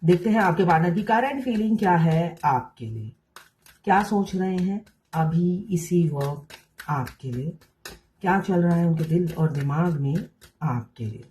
देखते हैं आपके पार्टनर की करंट फीलिंग क्या है आपके लिए, क्या सोच रहे हैं अभी इसी वक्त आपके लिए, क्या चल रहा है उनके दिल और दिमाग में आपके लिए।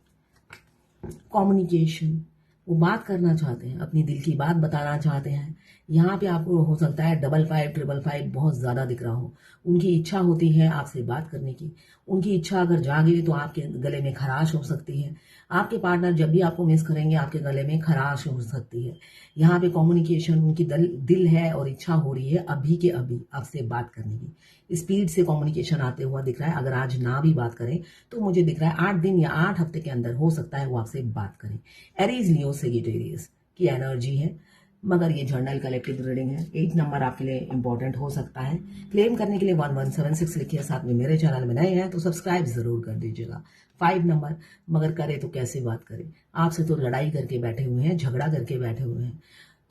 कम्युनिकेशन, वो बात करना चाहते हैं, अपनी दिल की बात बताना चाहते हैं। यहाँ पे आपको हो सकता है 5555 बहुत ज़्यादा दिख रहा हो। उनकी इच्छा होती है आपसे बात करने की। उनकी इच्छा अगर जागे तो आपके गले में खराश हो सकती है। आपके पार्टनर जब भी आपको मिस करेंगे आपके गले में खराश हो सकती है। यहाँ पे कम्युनिकेशन, उनकी दिल है और इच्छा हो रही है अभी के अभी आपसे बात करने की। स्पीड से कम्युनिकेशन आते हुआ दिख रहा है। अगर आज ना भी बात करें तो मुझे दिख रहा है 8 दिन या 8 हफ्ते के अंदर हो सकता है वो आपसे बात करें। एरीज, लियो, सेजिटेरियस की एनर्जी है, मगर ये जर्नल कलेक्टिव रीडिंग है। 8 नंबर आपके लिए इंपॉर्टेंट हो सकता है। क्लेम करने के लिए 1176 लिखिए, साथ में मेरे चैनल में नए हैं तो सब्सक्राइब जरूर कर दीजिएगा। 5 नंबर, मगर करे तो कैसे बात करें, आपसे तो लड़ाई करके बैठे हुए हैं, झगड़ा करके बैठे हुए हैं,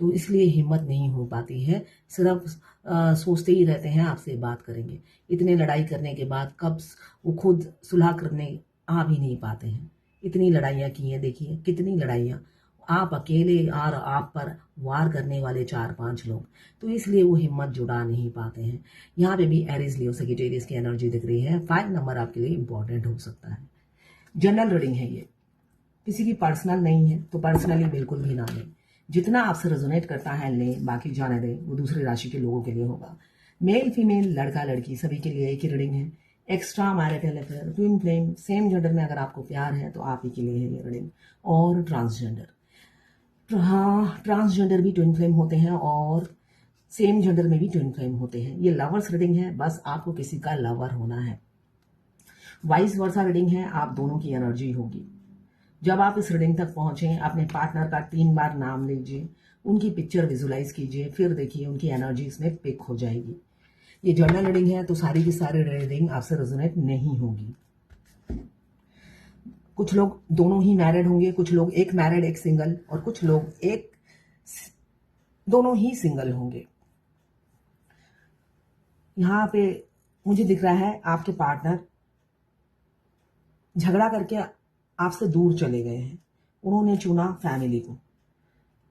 तो इसलिए हिम्मत नहीं हो पाती है। सिर्फ सोचते ही रहते हैं आपसे बात करेंगे। इतने लड़ाई करने के बाद कब वो खुद सुलह करने आ भी नहीं पाते हैं। इतनी लड़ाइयाँ की हैं, देखिए कितनी लड़ाइयाँ, आप अकेले और आप पर वार करने वाले 4-5 लोग, तो इसलिए वो हिम्मत जुटा नहीं पाते हैं। यहाँ पे भी एरीज, लियो, सेजिटेरियस की एनर्जी दिख रही है। 5 नंबर आपके लिए इंपॉर्टेंट हो सकता है। जनरल रीडिंग है ये, किसी की पर्सनल नहीं है, तो पर्सनली बिल्कुल भी ना लें। जितना आपसे रेजोनेट करता है लें, बाकी जाने दें, वो दूसरी राशि के लोगों के लिए होगा। मेल फीमेल, लड़का लड़की, सभी के लिए एक ही रीडिंग है। Extra marital affair, twin flame, same gender में अगर आपको प्यार है तो आप ही के लिए है ये रीडिंग। और ट्रांसजेंडर, हाँ ट्रांसजेंडर भी ट्विन फ्लेम होते हैं और सेम जेंडर में भी ट्विन फ्लेम होते हैं। ये लवर्स रीडिंग है, बस आपको किसी का लवर होना है। वाइस वर्सा रीडिंग है, आप दोनों की एनर्जी होगी। जब आप इस रीडिंग तक पहुंचे, अपने पार्टनर का 3 बार नाम लीजिए, उनकी पिक्चर विजुलाइज कीजिए, फिर देखिए उनकी एनर्जी इसमें पिक हो जाएगी। ये जर्नल रीडिंग है तो सारी की सारी रीडिंग आपसे रेजोनेट नहीं होगी। कुछ लोग दोनों ही मैरिड होंगे, कुछ लोग एक मैरिड एक सिंगल, और कुछ लोग एक दोनों ही सिंगल होंगे। यहाँ पे मुझे दिख रहा है आपके पार्टनर झगड़ा करके आपसे दूर चले गए हैं, उन्होंने चुना फैमिली को।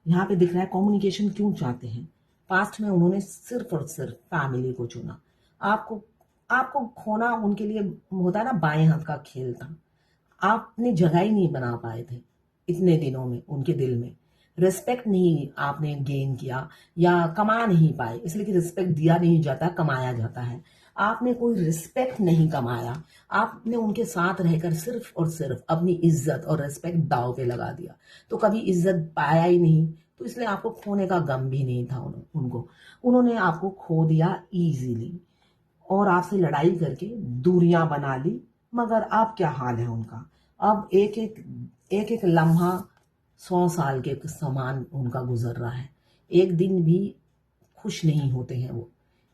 यहाँ पे दिख रहा है कम्युनिकेशन क्यों चाहते हैं, पास्ट में उन्होंने सिर्फ और सिर्फ फैमिली को चुना। आपको आपको खोना उनके लिए होता है ना, बाएं हाथ का खेल था। आपने जगह ही नहीं बना पाए थे इतने दिनों में उनके दिल में। रिस्पेक्ट नहीं आपने गेन किया या कमा नहीं पाए, इसलिए कि रिस्पेक्ट दिया नहीं जाता, कमाया जाता है। आपने कोई रिस्पेक्ट नहीं कमाया, आपने उनके साथ रहकर सिर्फ और सिर्फ अपनी इज्जत और रिस्पेक्ट दांव पे लगा दिया, तो कभी इज्जत पाया ही नहीं, तो इसलिए आपको खोने का गम भी नहीं था उनको। उन्होंने आपको खो दिया इजीली और आपसे लड़ाई करके दूरियां बना ली। मगर अब क्या हाल है उनका, अब एक एक लम्हा 100 साल के समान उनका गुजर रहा है। एक दिन भी खुश नहीं होते हैं वो,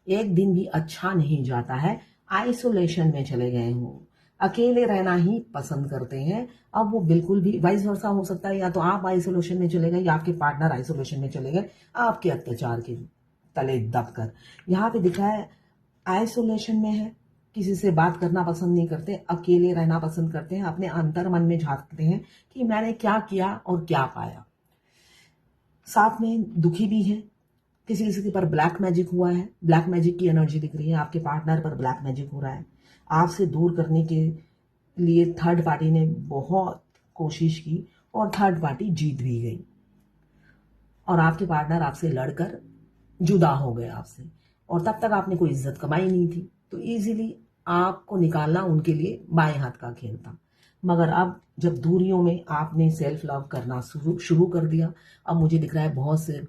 एक दिन भी अच्छा नहीं जाता है। आइसोलेशन में चले गए हो, अकेले रहना ही पसंद करते हैं। अब वो बिल्कुल भी वाइस वर्सा हो सकता है, या तो आप आइसोलेशन में चले गए या आपके पार्टनर आइसोलेशन में चले गए आपके अत्याचार के तले दबकर। यहाँ पे दिखा है आइसोलेशन में है, किसी से बात करना पसंद नहीं करते, अकेले रहना पसंद करते हैं, अपने अंतर मन में झांकते हैं कि मैंने क्या किया और क्या पाया। साथ में दुखी भी है, किसी किसी पर ब्लैक मैजिक हुआ है, ब्लैक मैजिक की एनर्जी दिख रही है। आपके पार्टनर पर ब्लैक मैजिक हो रहा है, आपसे दूर करने के लिए थर्ड पार्टी ने बहुत कोशिश की और थर्ड पार्टी जीत भी गई, और आपके पार्टनर आपसे लड़कर जुदा हो गए आपसे, और तब तक आपने कोई इज्जत कमाई नहीं थी, तो इजीली आपको निकालना उनके लिए बाएं हाथ का खेल था। मगर अब जब दूरियों में आपने सेल्फ लव करना शुरू कर दिया, अब मुझे दिख रहा है बहुत से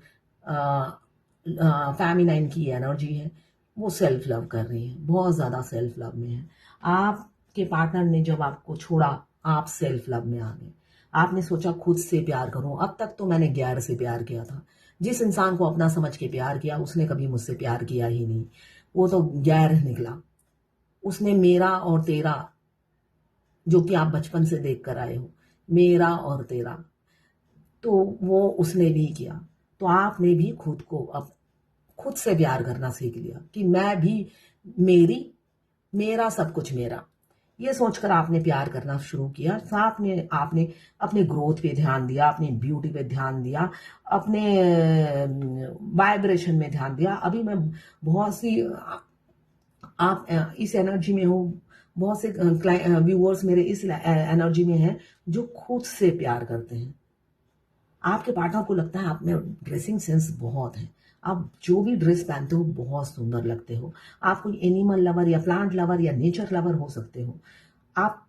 फेमिनाइन की एनर्जी है, वो सेल्फ लव कर रही है, बहुत ज़्यादा सेल्फ लव में है। आपके पार्टनर ने जब आपको छोड़ा, आप सेल्फ लव में आ गए। आपने सोचा खुद से प्यार करूं, अब तक तो मैंने गैर से प्यार किया था। जिस इंसान को अपना समझ के प्यार किया उसने कभी मुझसे प्यार किया ही नहीं, वो तो गैर निकला। उसने मेरा और तेरा, जो कि आप बचपन से देख कर आए हो, मेरा और तेरा, तो वो उसने भी किया। तो आपने भी खुद को अब खुद से प्यार करना सीख लिया कि मैं भी मेरा सब कुछ मेरा। ये सोचकर आपने प्यार करना शुरू किया, साथ में आपने अपने ग्रोथ पे ध्यान दिया, अपनी ब्यूटी पे ध्यान दिया, अपने वाइब्रेशन में ध्यान दिया। अभी मैं बहुत सी आप इस एनर्जी में हो, बहुत से व्यूअर्स मेरे इस एनर्जी में हैं जो खुद से प्यार करते हैं। आपके पार्टनर को लगता है आप में ड्रेसिंग सेंस बहुत है, आप जो भी ड्रेस पहनते हो बहुत सुंदर लगते हो। आप कोई एनिमल लवर या प्लांट लवर या नेचर लवर हो सकते हो। आप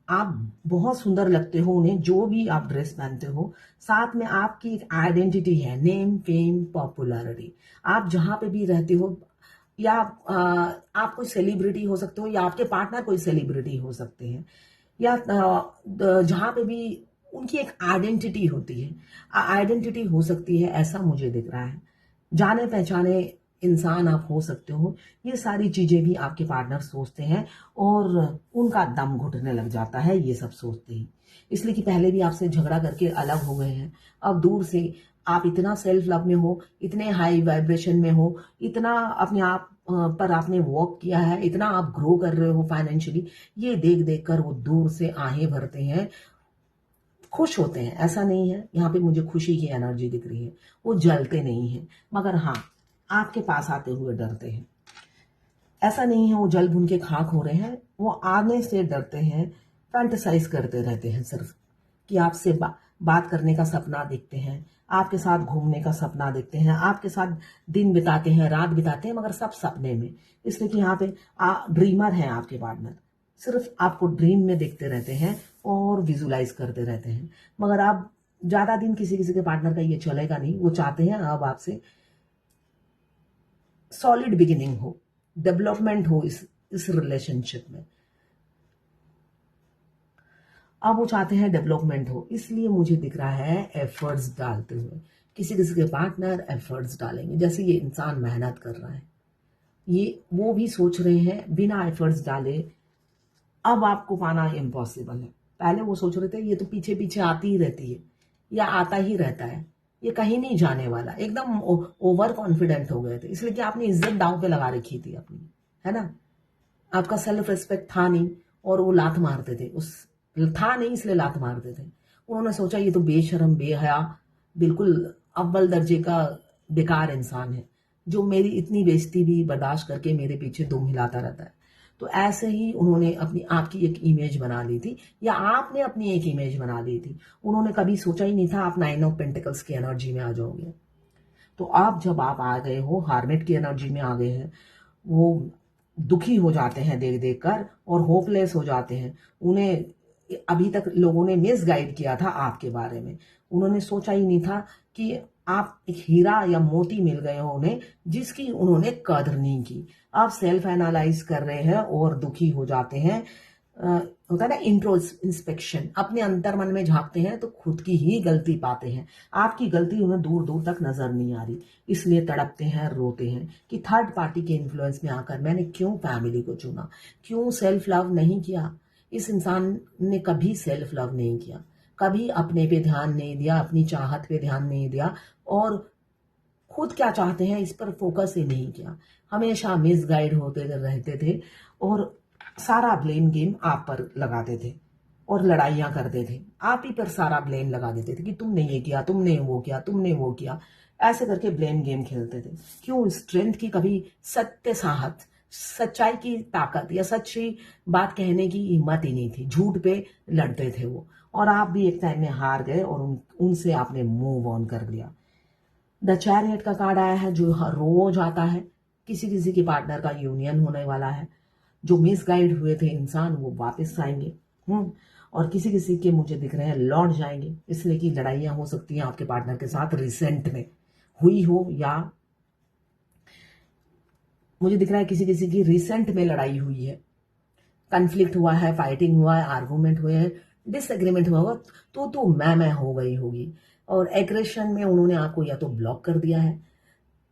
आप बहुत सुंदर लगते हो उन्हें, जो भी आप ड्रेस पहनते हो। साथ में आपकी एक आइडेंटिटी है, नेम, फेम, पॉपुलैरिटी। आप जहाँ पे भी रहते हो, या आप कोई सेलिब्रिटी हो सकते हो, या आपके पार्टनर कोई सेलिब्रिटी हो सकते हैं, या जहाँ पे भी उनकी एक आइडेंटिटी होती है, आइडेंटिटी हो सकती है, ऐसा मुझे दिख रहा है। जाने पहचाने इंसान आप हो सकते हो। ये सारी चीजें भी आपके पार्टनर सोचते हैं और उनका दम घुटने लग जाता है ये सब सोचते ही। इसलिए कि पहले भी आपसे झगड़ा करके अलग हो गए हैं, अब दूर से आप इतना सेल्फ लव में हो, इतने हाई वाइब्रेशन में हो, इतना अपने आप पर आपने वॉक किया है, इतना आप ग्रो कर रहे हो फाइनेंशियली। ये देख देख कर वो दूर से आहें भरते हैं, खुश होते हैं। ऐसा नहीं है, यहाँ पे मुझे खुशी की एनर्जी दिख रही है। वो जलते नहीं है, मगर हाँ, आपके पास आते हुए डरते हैं। ऐसा नहीं है वो जल भुन के खाक हो रहे हैं, वो आने से डरते हैं। फैंटेसाइज करते रहते हैं सिर्फ कि आपसे बात करने का सपना देखते हैं, आपके साथ घूमने का सपना देखते हैं, आपके साथ दिन बिताते हैं, रात बिताते हैं, मगर सब सपने में। इसलिए कि यहाँ पे ड्रीमर हैं आपके पार्टनर, सिर्फ आपको ड्रीम में देखते रहते हैं और विजुलाइज करते रहते हैं। मगर आप ज्यादा दिन किसी किसी के पार्टनर का ये चलेगा नहीं। वो चाहते हैं अब आपसे सॉलिड बिगिनिंग हो, डेवलपमेंट हो इस रिलेशनशिप में। अब वो चाहते हैं डेवलपमेंट हो, इसलिए मुझे दिख रहा है एफर्ट्स डालते हुए। किसी किसी के पार्टनर एफर्ट्स डालेंगे, जैसे ये इंसान मेहनत कर रहा है, ये वो भी सोच रहे हैं बिना एफर्ट्स डाले अब आपको पाना इम्पॉसिबल है। पहले वो सोच रहे थे ये तो पीछे पीछे आती ही रहती है या आता ही रहता है, ये कहीं नहीं जाने वाला। एकदम ओवर कॉन्फिडेंट हो गए थे, इसलिए कि आपने इज्जत दांव पे लगा रखी थी अपनी, है ना। आपका सेल्फ रिस्पेक्ट था नहीं और वो लात मारते थे, उस था नहीं इसलिए लात मारते थे। उन्होंने सोचा ये तो बेशरम, बेहया, बिल्कुल अव्वल दर्जे का बेकार इंसान है, जो मेरी इतनी बेइज्जती भी बर्दाश्त करके मेरे पीछे दुम हिलाता रहता है। तो ऐसे ही उन्होंने अपनी आपकी एक इमेज बना ली थी, या आपने अपनी एक इमेज बना ली थी। उन्होंने कभी सोचा ही नहीं था आप 9 ऑफ पेंटिकल्स की एनर्जी में आ जाओगे। तो आप जब आप आ गए हो, हार्मेट की एनर्जी में आ गए हैं, वो दुखी हो जाते हैं देख देख कर और होपलेस हो जाते हैं। उन्हें अभी तक लोगों ने मिसगाइड किया था आपके बारे में। उन्होंने सोचा ही नहीं था कि आप एक हीरा या मोती मिल गए हो उन्हें, जिसकी उन्होंने कदर नहीं की। आप सेल्फ एनालाइज कर रहे हैं और दुखी हो जाते हैं। होता है ना इंट्रोस्पेक्शन, अपने अंतर मन में झांकते हैं तो खुद की ही गलती पाते हैं। आपकी गलती उन्हें दूर दूर तक नजर नहीं आ रही, इसलिए तड़पते हैं, रोते हैं कि थर्ड पार्टी के इन्फ्लुएंस में आकर मैंने क्यों फैमिली को चुना, क्यों सेल्फ लव नहीं किया। इस इंसान ने कभी सेल्फ लव नहीं किया, कभी अपने पे ध्यान नहीं दिया, अपनी चाहत पे ध्यान नहीं दिया, और खुद क्या चाहते हैं इस पर फोकस ही नहीं किया। हमेशा मिसगाइड होते रहते थे और सारा ब्लेम गेम आप पर लगाते थे और लड़ाइयां करते थे। आप ही पर सारा ब्लेम लगा देते थे कि तुमने ये किया, तुमने वो किया, तुमने वो किया। ऐसे करके ब्लेम गेम खेलते थे। क्यों? स्ट्रेंथ की कभी सत्य साहत, सच्चाई की ताकत या सच्ची बात कहने की हिम्मत ही नहीं थी। झूठ पे लड़ते थे वो, और आप भी एक टाइम में हार गए और उनसे आपने मूव ऑन कर लिया। द चैरियट का कार्ड आया है, जो रोज आता है। किसी किसी के पार्टनर का यूनियन होने वाला है। जो मिसगाइड हुए थे इंसान वो वापस आएंगे। और किसी किसी के मुझे दिख रहे हैं लौट जाएंगे, इसलिए कि लड़ाइयां हो सकती हैं आपके पार्टनर के साथ रिसेंट में हुई हो, या मुझे दिख रहा है किसी किसी की रिसेंट में लड़ाई हुई है, कन्फ्लिक्ट हुआ है, फाइटिंग हुआ है, आर्गूमेंट हुए हैं, डिसएग्रीमेंट हुआ होगा, तो मैं हो गई होगी। और एग्रेशन में उन्होंने आपको या तो ब्लॉक कर दिया है,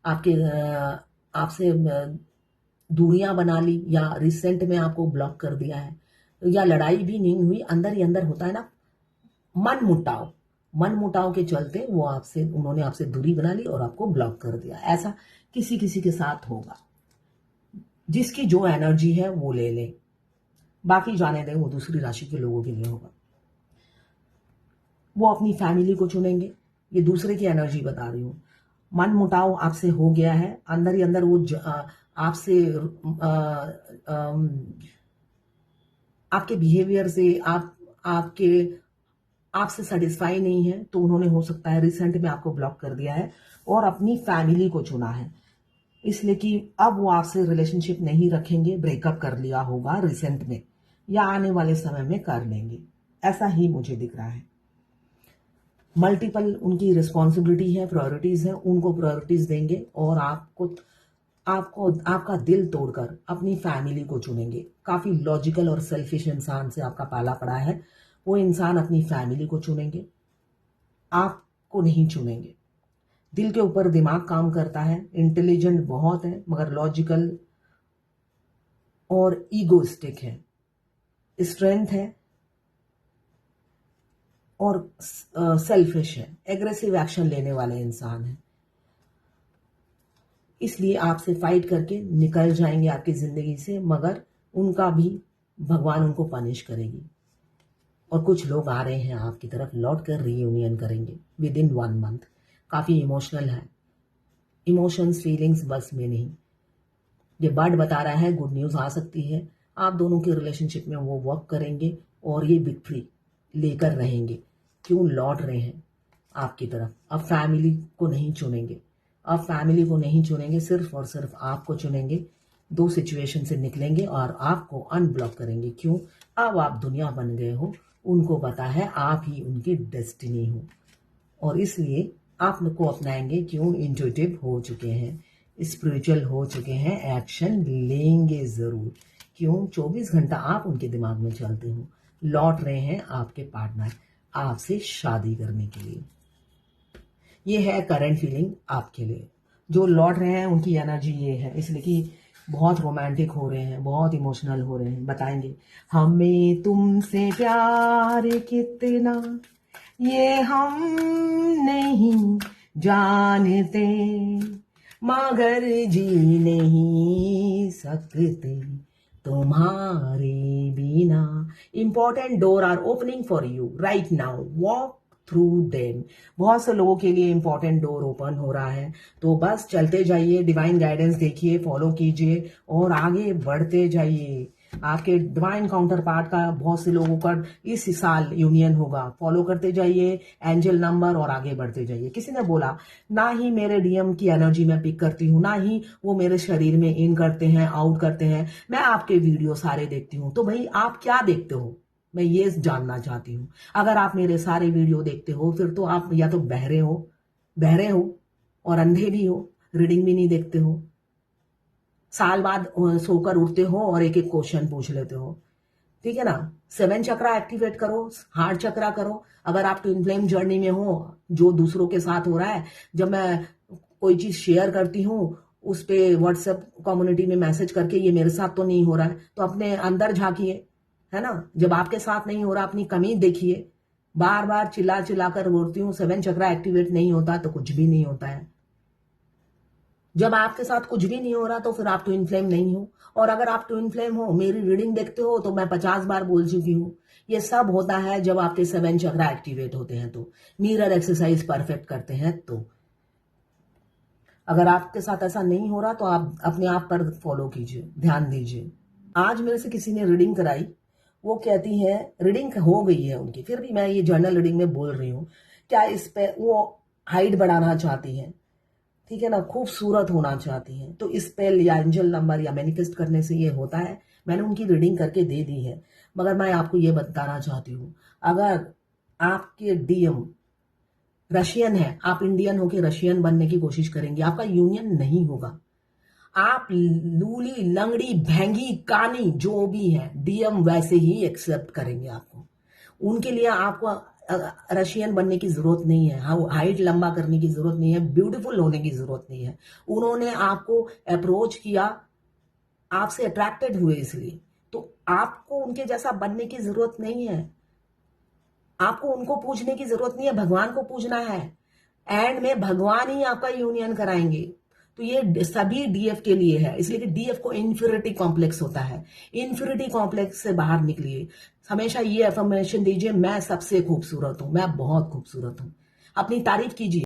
आपके आपसे दूरियां बना ली, या रिसेंट में आपको ब्लॉक कर दिया है, या लड़ाई भी नहीं हुई, अंदर ही अंदर होता है ना मन मुटाव के चलते उन्होंने आपसे दूरी बना ली और आपको ब्लॉक कर दिया। ऐसा किसी किसी के साथ होगा। जिसकी जो एनर्जी है वो ले ले। बाकी जाने दें, वो दूसरी राशि के लोगों के लिए होगा। वो अपनी फैमिली को चुनेंगे, ये दूसरे की एनर्जी बता रही हूँ। मन मुटाव आपसे हो गया है, अंदर ही अंदर वो आपसे आपके बिहेवियर से आपके आपसे सेटिस्फाई नहीं है, तो उन्होंने हो सकता है रिसेंट में आपको ब्लॉक कर दिया है और अपनी फैमिली को चुना है, इसलिए कि अब वो आपसे रिलेशनशिप नहीं रखेंगे, ब्रेकअप कर लिया होगा रिसेंट में या आने वाले समय में कर लेंगे, ऐसा ही मुझे दिख रहा है। मल्टीपल उनकी रिस्पॉन्सिबिलिटी है, प्रायोरिटीज है, उनको प्रायोरिटीज देंगे और आपको आपको आपका दिल तोड़कर अपनी फैमिली को चुनेंगे। काफी लॉजिकल और सेल्फिश इंसान से आपका पाला पड़ा है, वो इंसान अपनी फैमिली को चुनेंगे, आपको नहीं चुनेंगे। दिल के ऊपर दिमाग काम करता है, इंटेलिजेंट बहुत है, मगर लॉजिकल और ईगोइस्टिक है, स्ट्रेंथ है और सेल्फिश है, एग्रेसिव एक्शन लेने वाले इंसान है। इसलिए आपसे फाइट करके निकल जाएंगे आपकी जिंदगी से, मगर उनका भी भगवान उनको पनिश करेगी। और कुछ लोग आ रहे हैं आपकी तरफ, लौट कर रीयूनियन करेंगे विद इन 1 मंथ। काफी इमोशनल है, इमोशंस फीलिंग्स बस में नहीं। ये बर्ड बता रहा है गुड न्यूज आ सकती है, आप दोनों के रिलेशनशिप में वो वर्क करेंगे और ये विक्ट्री लेकर रहेंगे। क्यों लौट रहे हैं आपकी तरफ, अब फैमिली को नहीं चुनेंगे, अब फैमिली को नहीं चुनेंगे, सिर्फ और सिर्फ आपको चुनेंगे। 2 सिचुएशन से निकलेंगे और आपको अनब्लॉक करेंगे। क्यों? अब आप दुनिया बन गए हो, उनको पता है आप ही उनकी डेस्टिनी हो और इसलिए आपको अपनाएंगे। क्यों? इंट्यूटिव हो चुके हैं, स्पिरिचुअल हो चुके हैं, एक्शन लेंगे जरूर। क्यों? 24 घंटा आप उनके दिमाग में चलते हो। लौट रहे हैं आपके पार्टनर आपसे शादी करने के लिए। ये है करंट फीलिंग आपके लिए। जो लौट रहे हैं उनकी एनर्जी ये है, इसलिए कि बहुत रोमांटिक हो रहे हैं, बहुत इमोशनल हो रहे हैं। बताएंगे हमें तुमसे प्यार कितना ये हम नहीं जानते, मगर जी नहीं सकते तुम्हारे बिना। Important door are opening for you right now, walk through them. बहुत से लोगों के लिए इंपॉर्टेंट डोर ओपन हो रहा है, तो बस चलते जाइए, डिवाइन गाइडेंस देखिए, फॉलो कीजिए और आगे बढ़ते जाइए। आपके डिवाइन काउंटर पार्ट का बहुत से लोगों का इस साल यूनियन होगा, फॉलो करते जाइए एंजल नंबर और आगे बढ़ते जाइए। किसी ने बोला ना ही मेरे डीएम की एनर्जी मैं पिक करती हूँ, ना ही वो मेरे शरीर में इन करते हैं आउट करते हैं, मैं आपके वीडियो सारे देखती हूँ। तो भाई आप क्या देखते हो, मैं ये जानना चाहती हूँ। अगर आप मेरे सारे वीडियो देखते हो फिर तो आप या तो बहरे हो और अंधे भी हो, रीडिंग भी नहीं देखते हो, साल बाद सोकर उठते हो और एक एक क्वेश्चन पूछ लेते हो। ठीक है ना? 7 चक्रा एक्टिवेट करो, हार्ट चक्रा करो। अगर आप ट्विन फ्लेम जर्नी में हो, जो दूसरों के साथ हो रहा है, जब मैं कोई चीज शेयर करती हूँ उस पे व्हाट्सएप कम्युनिटी में मैसेज करके ये मेरे साथ तो नहीं हो रहा है, तो अपने अंदर झांकिए, है ना? जब आपके साथ नहीं हो रहा अपनी कमी देखिए। बार बार चिल्ला चिल्ला कर बोलती हूँ 7 चक्रा एक्टिवेट नहीं होता तो कुछ भी नहीं होता है। जब आपके साथ कुछ भी नहीं हो रहा तो फिर आप ट्विन फ्लेम नहीं हो। और अगर आप ट्विन फ्लेम हो, मेरी रीडिंग देखते हो, तो मैं 50 बार बोल चुकी हूँ, ये सब होता है जब आपके 7 चक्रा एक्टिवेट होते हैं। तो मिरर एक्सरसाइज परफेक्ट करते हैं। तो अगर आपके साथ ऐसा नहीं हो रहा तो आप अपने आप पर फॉलो कीजिए, ध्यान दीजिए। आज मेरे से किसी ने रीडिंग कराई, वो कहती है रीडिंग हो गई है उनकी, फिर भी मैं ये जर्नल रीडिंग में बोल रही हूँ, क्या इस पे वो हाइट बढ़ाना चाहती है, ठीक है ना, खूबसूरत होना चाहती हैं, तो स्पेल या एंजल नंबर या मैनिफेस्ट करने से ये होता है। मैंने उनकी रीडिंग करके दे दी है, मगर मैं आपको ये बताना चाहती हूँ, अगर आपके डीएम रशियन है, आप इंडियन होके रशियन बनने की कोशिश करेंगे, आपका यूनियन नहीं होगा। आप लूली लंगड़ी भैंगी कानी जो भी है, डीएम वैसे ही एक्सेप्ट करेंगे आपको। उनके लिए आपको रशियन बनने की जरूरत नहीं है, हाइट लंबा करने की जरूरत नहीं है, ब्यूटीफुल होने की जरूरत नहीं है। उन्होंने आपको अप्रोच किया, आपसे अट्रैक्टेड हुए, इसलिए तो आपको उनके जैसा बनने की जरूरत नहीं है। आपको उनको पूजने की जरूरत नहीं है, भगवान को पूजना है। एंड में भगवान ही आपका यूनियन कराएंगे। तो ये सभी डीएफ के लिए है, इसलिए कि डीएफ को इन्फीरियरिटी कॉम्प्लेक्स होता है। इन्फीरियरिटी कॉम्प्लेक्स से बाहर निकलिए, हमेशा ये अफर्मेशन दीजिए, मैं सबसे खूबसूरत हूं, मैं बहुत खूबसूरत हूं, अपनी तारीफ कीजिए।